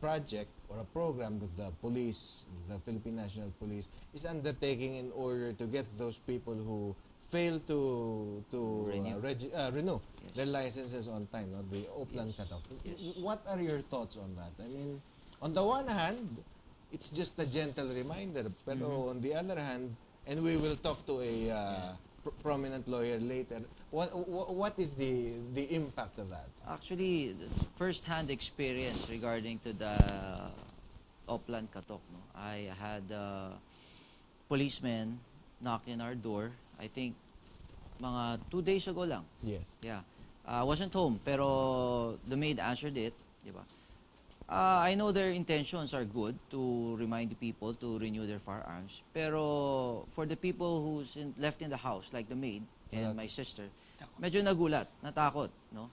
project or a program that the police, the Philippine National Police, is undertaking in order to get those people who fail to renew their licenses on time, no? The Oplan cutoff. What are your thoughts on that? I mean, on the one hand, it's just a gentle reminder, but on the other hand, and we will talk to a prominent lawyer later, what is the impact of that? Actually, first-hand experience regarding to the Oplan Katok. No? I had policemen knock in our door, I think, mga 2 days ago lang. Yes. Yeah. I wasn't home, pero the maid answered it. Diba? I know their intentions are good to remind the people to renew their firearms. Pero for the people who's left in the house, like the maid and my sister, medyo nagulat, natakot. No?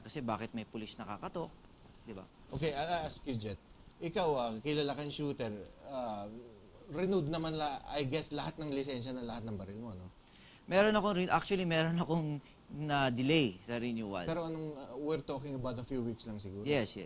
Kasi bakit may pulis nakakatok? Diba? Okay, I'll ask you, Jet. Ikaw, kilala kang shooter. Renewed naman, I guess, lahat ng lisensya ng lahat ng baril mo, no? Meron akong na-delay sa renewal. Pero we're talking about a few weeks lang siguro. Yes.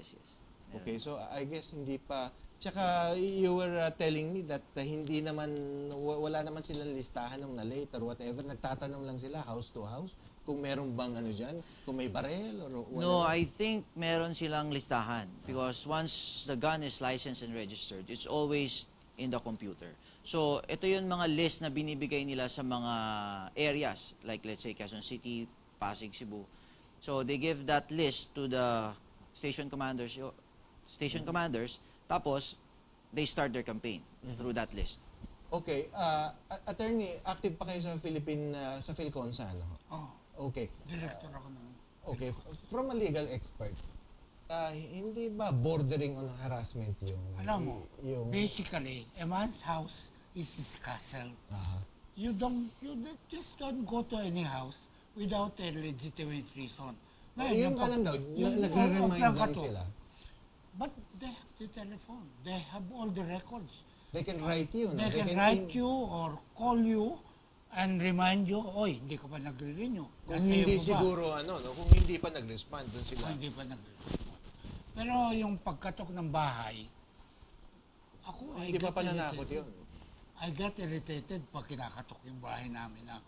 Okay, so I guess hindi pa. Tsaka you were telling me that hindi naman, wala naman silang listahan ng na-late or whatever. Nagtatanong lang sila house to house kung meron bang ano dyan, kung may barel or whatever. No, I think meron silang listahan because once the gun is licensed and registered, it's always in the computer. So, ito yung mga list na binibigay nila sa mga areas, like let's say Quezon City, Pasig, Cebu. So, they give that list to the station commanders, tapos they start their campaign through that list. Okay, attorney, active pa kayo sa sa Philconsa, no? Okay. Director ako ng... Okay, from a legal expert, hindi ba bordering on harassment yung... Alam mo, basically, a man's house is his castle. You just don't go to any house without a legitimate reason. Yung alam daw, nagre-remind lang sila. But they have the telephone. They have all the records. They can write you. They can write you or call you and remind you, oy, hindi ka pa nagre-renew. Kung hindi siguro, kung hindi pa nag-respond, doon sila. Kung hindi pa nag-respond. Pero yung pagkatok ng bahay, ako, hindi pa pananakot yun. I get irritated pag kinakatok yung bahay namin na,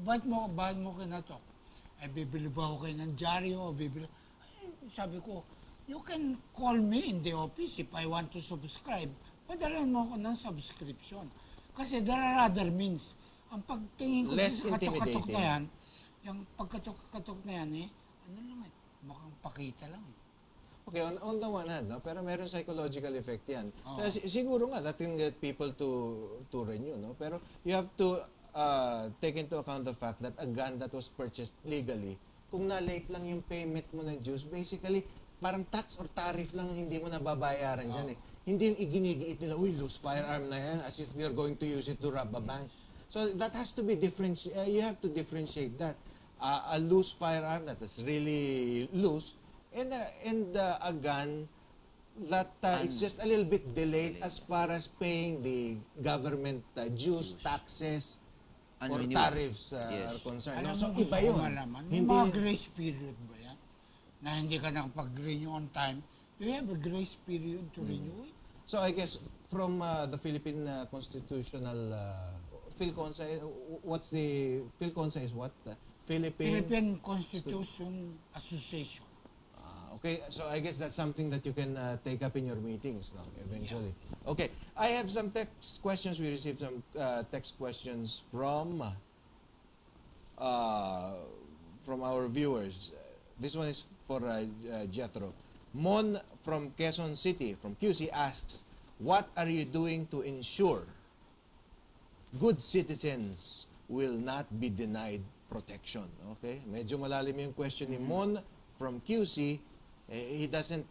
bakit mo kinatok? Ay, bibili ba ako kayo ng dyaryo? Sabi ko, you can call me in the office if I want to subscribe. Padalan mo ako ng subscription. Kasi there are other means. Ang pagtingin ko sa katok-katok na yan, yung pagkatok-katok na yan, mukhang pakita lang. Okay, on the one hand, no? Pero meron psychological effect yan. Siguro nga, that can get people to renew, no? Pero you have to take into account the fact that a gun that was purchased legally, kung na-late lang yung payment mo ng dues, basically, parang tax or tariff lang hindi mo nababayaran dyan eh. Hindi yung iginigiit nila, uy, loose firearm na yan, as if you're going to use it to rob a bank. So that has to be different. You have to differentiate that. A loose firearm that is really loose, and a gun that is just a little bit delayed as far as paying the government dues, taxes, or tariffs are concerned. So, iba yun. May mga grace period ba yan? Na hindi ka nakapag-renew on time, do you have a grace period to renew it? So, I guess, from the Philippine Constitutional Philconsa, what's the... Philconsa is what? Philippine Constitution Association. Okay, so I guess that's something that you can take up in your meetings, no, eventually. Yeah. Okay, I have some text questions. We received some text questions from our viewers. This one is for Jethro. Mon from Quezon City, from QC, asks, what are you doing to ensure good citizens will not be denied protection? Okay, medyo malalim yung question ni Mon from QC. He doesn't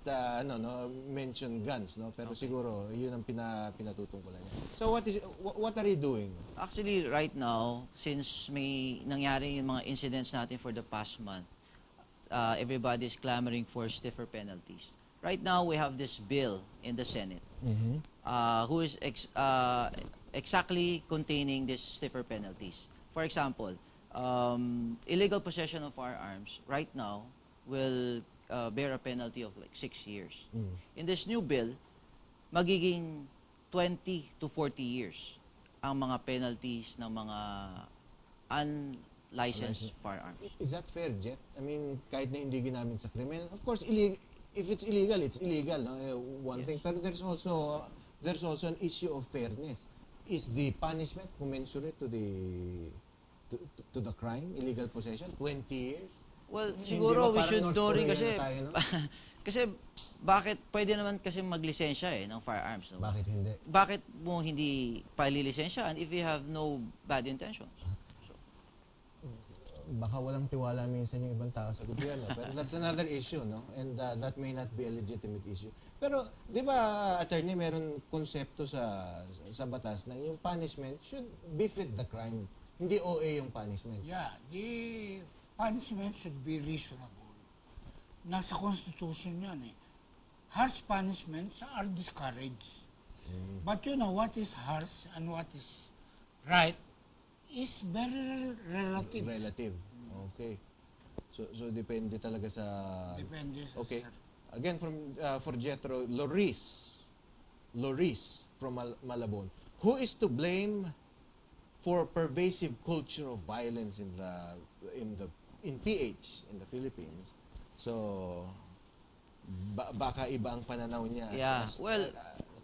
mention guns, no? Pero siguro yun ang pinatutungkulan niya. So what are you doing? Actually, right now, since may nangyari yung mga incidents natin for the past month, everybody is clamoring for stiffer penalties. Right now, we have this bill in the Senate who is exactly containing these stiffer penalties. For example, illegal possession of firearms right now will bear a penalty of like 6 years. In this new bill, magiging 20 to 40 years ang mga penalties ng mga unlicensed firearms. Is that fair, Jet? I mean, kahit na hindi ginamit sa krimen, of course, if it's illegal, it's illegal. No? One thing. Pero there's also an issue of fairness. Is the punishment commensurate to the crime, illegal possession? 20 years? Well, Hindi siguro ba we parang should North do rin Korea kasi, na tayo, no? kasi bakit, pwede naman kasi maglisensya ng firearms. No? Bakit hindi? Bakit mo hindi palilisensyaan if you have no bad intentions? So, Baka walang tiwala minsan yung ibang tao sa gobyerno. Pero that's another issue, no? And that may not be a legitimate issue. Pero, di ba, attorney, meron konsepto sa batas na yung punishment should befit the crime. Hindi OA yung punishment. Yeah, the punishment should be reasonable. Nasa Constitution yan eh. Harsh punishments are discouraged. But you know, what is harsh and what is right is very relative. Relative. Okay. So depende talaga sa... Depende sa... Okay. Again, for Jethro, Loris from Malabon. Who is to blame for pervasive culture of violence in PH in the Philippines? So baka iba ang pananaw niya. yeah. Well,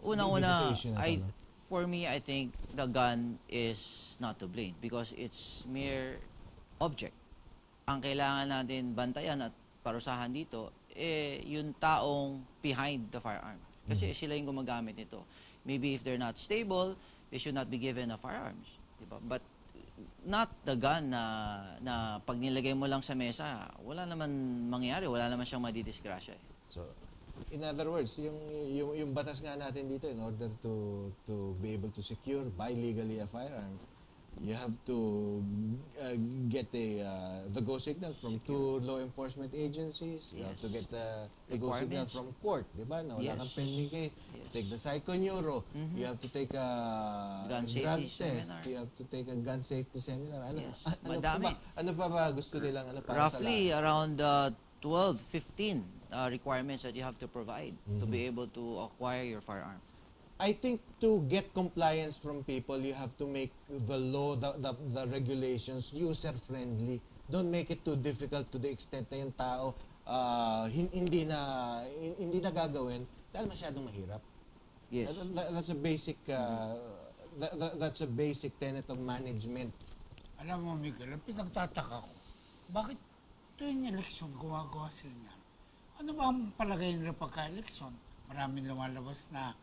unang-una, for me, I think the gun is not to blame because it's mere object. Ang kailangan natin bantayan at parusahan dito, yung taong behind the firearm. Kasi sila yung gumagamit nito. Maybe if they're not stable, they should not be given a firearms. Diba? But not the gun na pag nilagay mo lang sa mesa, wala naman mangyari, wala naman siyang madidisgrasya. So, in other words, yung batas nga natin dito, in order to be able to secure, buy legally a firearm, you have to get the go signal from 2 law enforcement agencies. You have to get the go signal from court, di ba? Na wala kang pending case. Take the psychoneuro. You have to take a gun drug safety test. seminar. You have to take a gun safety seminar. Madami. Ano pa ba gusto nilang para Roughly sa lahat? around 12, 15 requirements that you have to provide to be able to acquire your firearm. I think to get compliance from people, you have to make the law, the regulations user-friendly. Don't make it too difficult to the extent na yung tao hindi na gagawin dahil masyadong mahirap. Yes. That's a basic tenet of management. Alam mo, Miguel, ang pinagtataka ko, bakit tuwing eleksyon gumagawa sila niyan? Ano ba ang palagay nila pagka-eleksyon? Maraming lumalabas na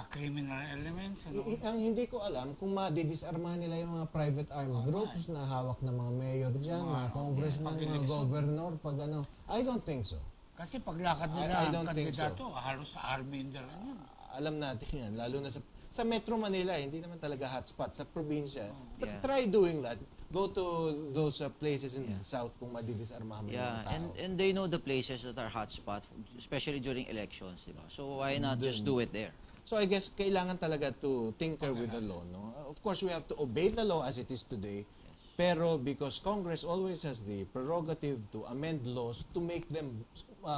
criminal elements. Ano? Ang hindi ko alam kung madidisarmahan nila yung mga private armed groups na hawak ng mga mayor dyan, mga congressman, mga governor, pag ano. I don't think so. Kasi paglakad nila I ang don't think kandidato, halos sa army in lang yan. Alam natin yan, lalo na sa Metro Manila, hindi naman talaga hotspot. Sa probinsya, Yeah. try doing that. Go to those places in the south kung madidisarmahan mo yung Yeah, mga tao. and they know the places that are hotspot, especially during elections, diba? So why not just do it there? So I guess kailangan talaga to tinker with the law, no? Of course, we have to obey the law as it is today. Pero because Congress always has the prerogative to amend laws to make them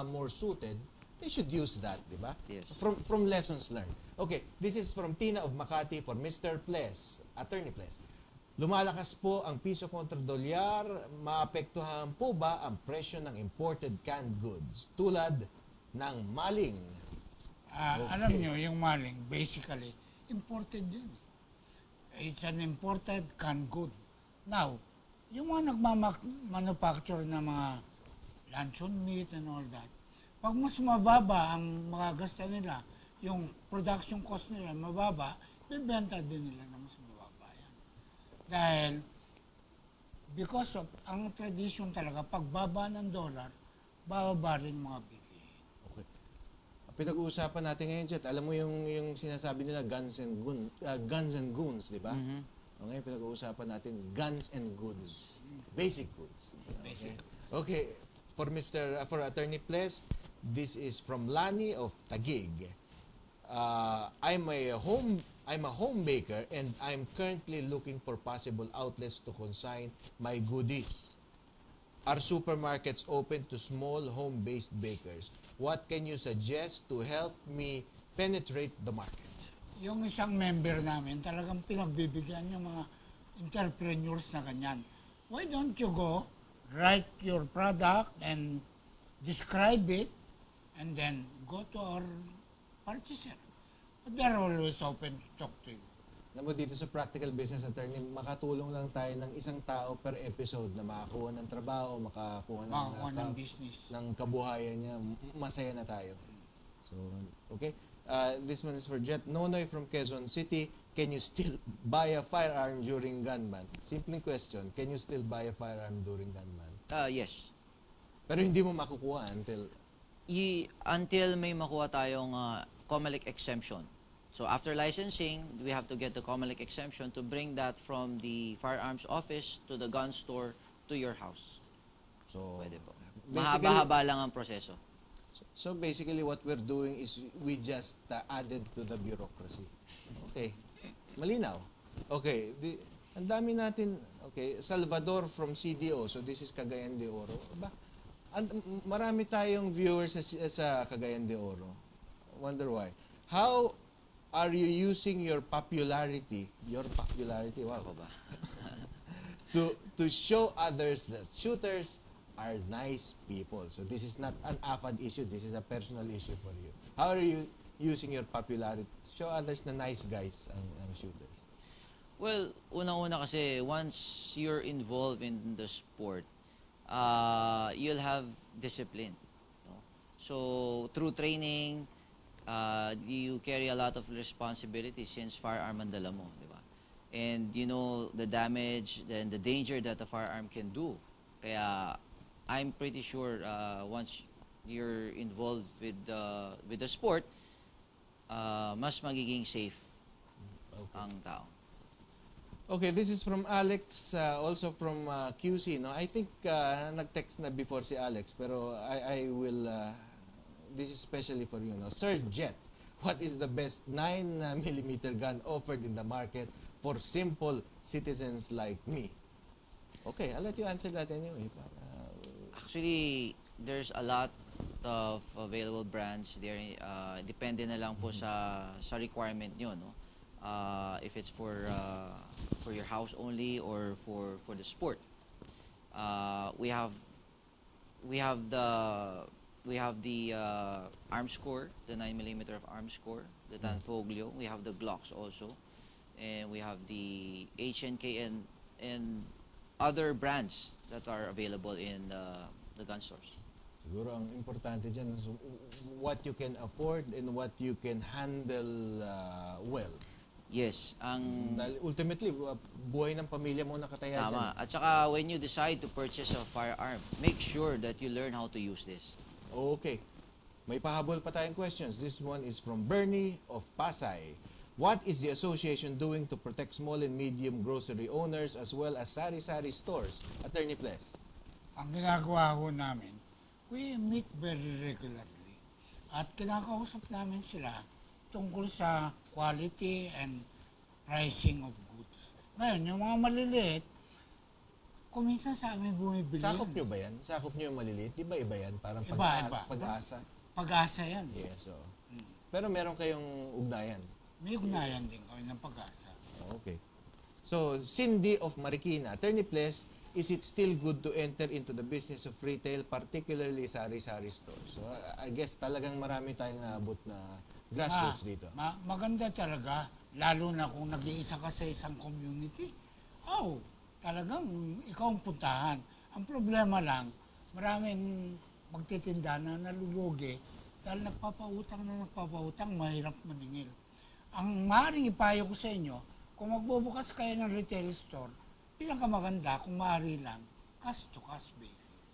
more suited, they should use that, di ba? Yes. From lessons learned. Okay, this is from Tina of Makati for Mr. Ples, Attorney Ples. Lumalakas po ang piso kontra dolyar, maapektuhan po ba ang presyo ng imported canned goods tulad ng maling? Alam nyo, yung maling, basically, imported yun. It's an imported canned good. Now, yung mga nagmamanufacture ng mga luncheon meat and all that, pag mas mababa ang mga gasta nila, yung production cost nila mababa, bibenta din nila na mas mababa yan. Dahil, because of, ang tradition talaga, pagbaba ng dollar, bababa rin mga bilihin. Pinag-uusapan natin ngayon, Jet. Alam mo yung sinasabi nila guns and goons, di ba? Okay, pinag-uusapan natin guns and goods. Basic goods. Basic. Okay, for Attorney Ples, this is from Lani of Taguig. I'm a home baker and I'm currently looking for possible outlets to consign my goodies. Are supermarkets open to small home-based bakers? What can you suggest to help me penetrate the market? Yung isang member namin, talagang pinagbibigyan yung mga entrepreneurs na ganyan. Why don't you go, write your product and describe it, and then go to our purchaser. But they're always open to talk to you. Alam mo, dito sa Practical Business Attorney, makatulong lang tayo ng isang tao per episode na makakuha ng trabaho, makakuha ng business. ng kabuhayan niya, masaya na tayo. So, okay. This one is for Jet Nonoy from Quezon City. Can you still buy a firearm during gun ban? Simple question. Can you still buy a firearm during gun ban? Yes. Pero hindi mo makukuha Until may makuha tayong COMELEC exemption. So after licensing, we have to get the COMELEC exemption to bring that from the firearms office to the gun store to your house. So, pwede po. Mahaba-haba lang ang proseso. So basically what we're doing is we just added to the bureaucracy. Okay. Malinaw. Okay. Ang dami natin, okay, Salvador from CDO. So this is Cagayan de Oro. Marami tayong viewers sa Cagayan de Oro. Wonder why. How are you using your popularity, wow, to show others that shooters are nice people? So this is not an AFAD issue, this is a personal issue for you. How are you using your popularity to show others na nice guys ang shooters? Well, unang-una kasi, once you're involved in the sport, you'll have discipline. No? So, through training, you carry a lot of responsibility since firearm ang dala mo, di ba? And you know the damage and the danger that a firearm can do. Kaya I'm pretty sure once you're involved with the sport, mas magiging safe ang tao. Okay, this is from Alex, also from QC. No, I think nag-text na before si Alex, pero I will. This is especially for you. No, Sir Jet, what is the best 9mm gun offered in the market for simple citizens like me? Okay, I'll let you answer that anyway. Actually, there's a lot of available brands there. Depende na lang po sa requirement nyo, no? If it's for your house only or for the sport. We have the arms core, the 9mm of arms core, the Tanfoglio. We have the Glocks also, and we have the HNK and other brands that are available in the gun stores. Siguro ang importante dyan is what you can afford and what you can handle well. Yes, Dahil ultimately, buhay ng pamilya mo nakataya dyan. Tama. At saka when you decide to purchase a firearm, make sure that you learn how to use this. Okay. May pahabol pa tayong questions. This one is from Bernie of Pasay. What is the association doing to protect small and medium grocery owners as well as sari-sari stores? Attorney Ples. Ang ginagawa ho namin, we meet very regularly. At kinakausap namin sila tungkol sa quality and pricing of goods. Ngayon, yung mga maliliit, kung minsan sa amin bumibili. Sakop nyo ba yan? Sakop nyo yung maliliit? Di ba iba yan? Parang Iba. pag-asa? Pag-asa yan. Yes, so. Pero meron kayong ugnayan? May ugnayan din kami ng pag-asa. Okay. So, Cindy of Marikina. Attorney Ples, is it still good to enter into the business of retail, particularly sari-sari stores? So, I guess talagang marami tayong naabot na grassroots dito. Maganda talaga, lalo na kung nag-iisa ka sa isang community. Talagang ikaw ang puntahan. Ang problema lang, maraming magtitinda na nalulugi dahil nagpapautang, mahirap maningil. Ang maaaring ipayo ko sa inyo, kung magbubukas kayo ng retail store, pinakamaganda kung maaari lang, cash-to-cash basis.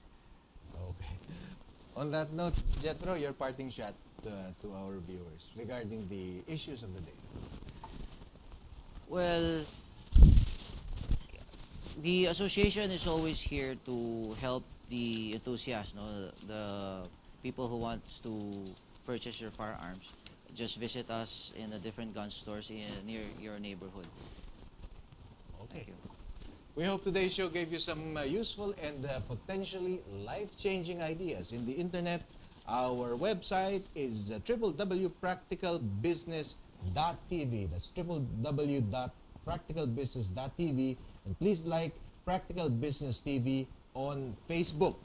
Okay. On that note, Jethro, your parting shot to our viewers regarding the issues of the day. Well, the association is always here to help the enthusiasts, the people who wants to purchase your firearms. Just visit us in the different gun stores near your neighborhood. Okay. Thank you. We hope today's show gave you some useful and potentially life-changing ideas in the internet, Our website is www.practicalbusiness.tv. That's www.practicalbusiness.tv. And please like Practical Business TV on Facebook.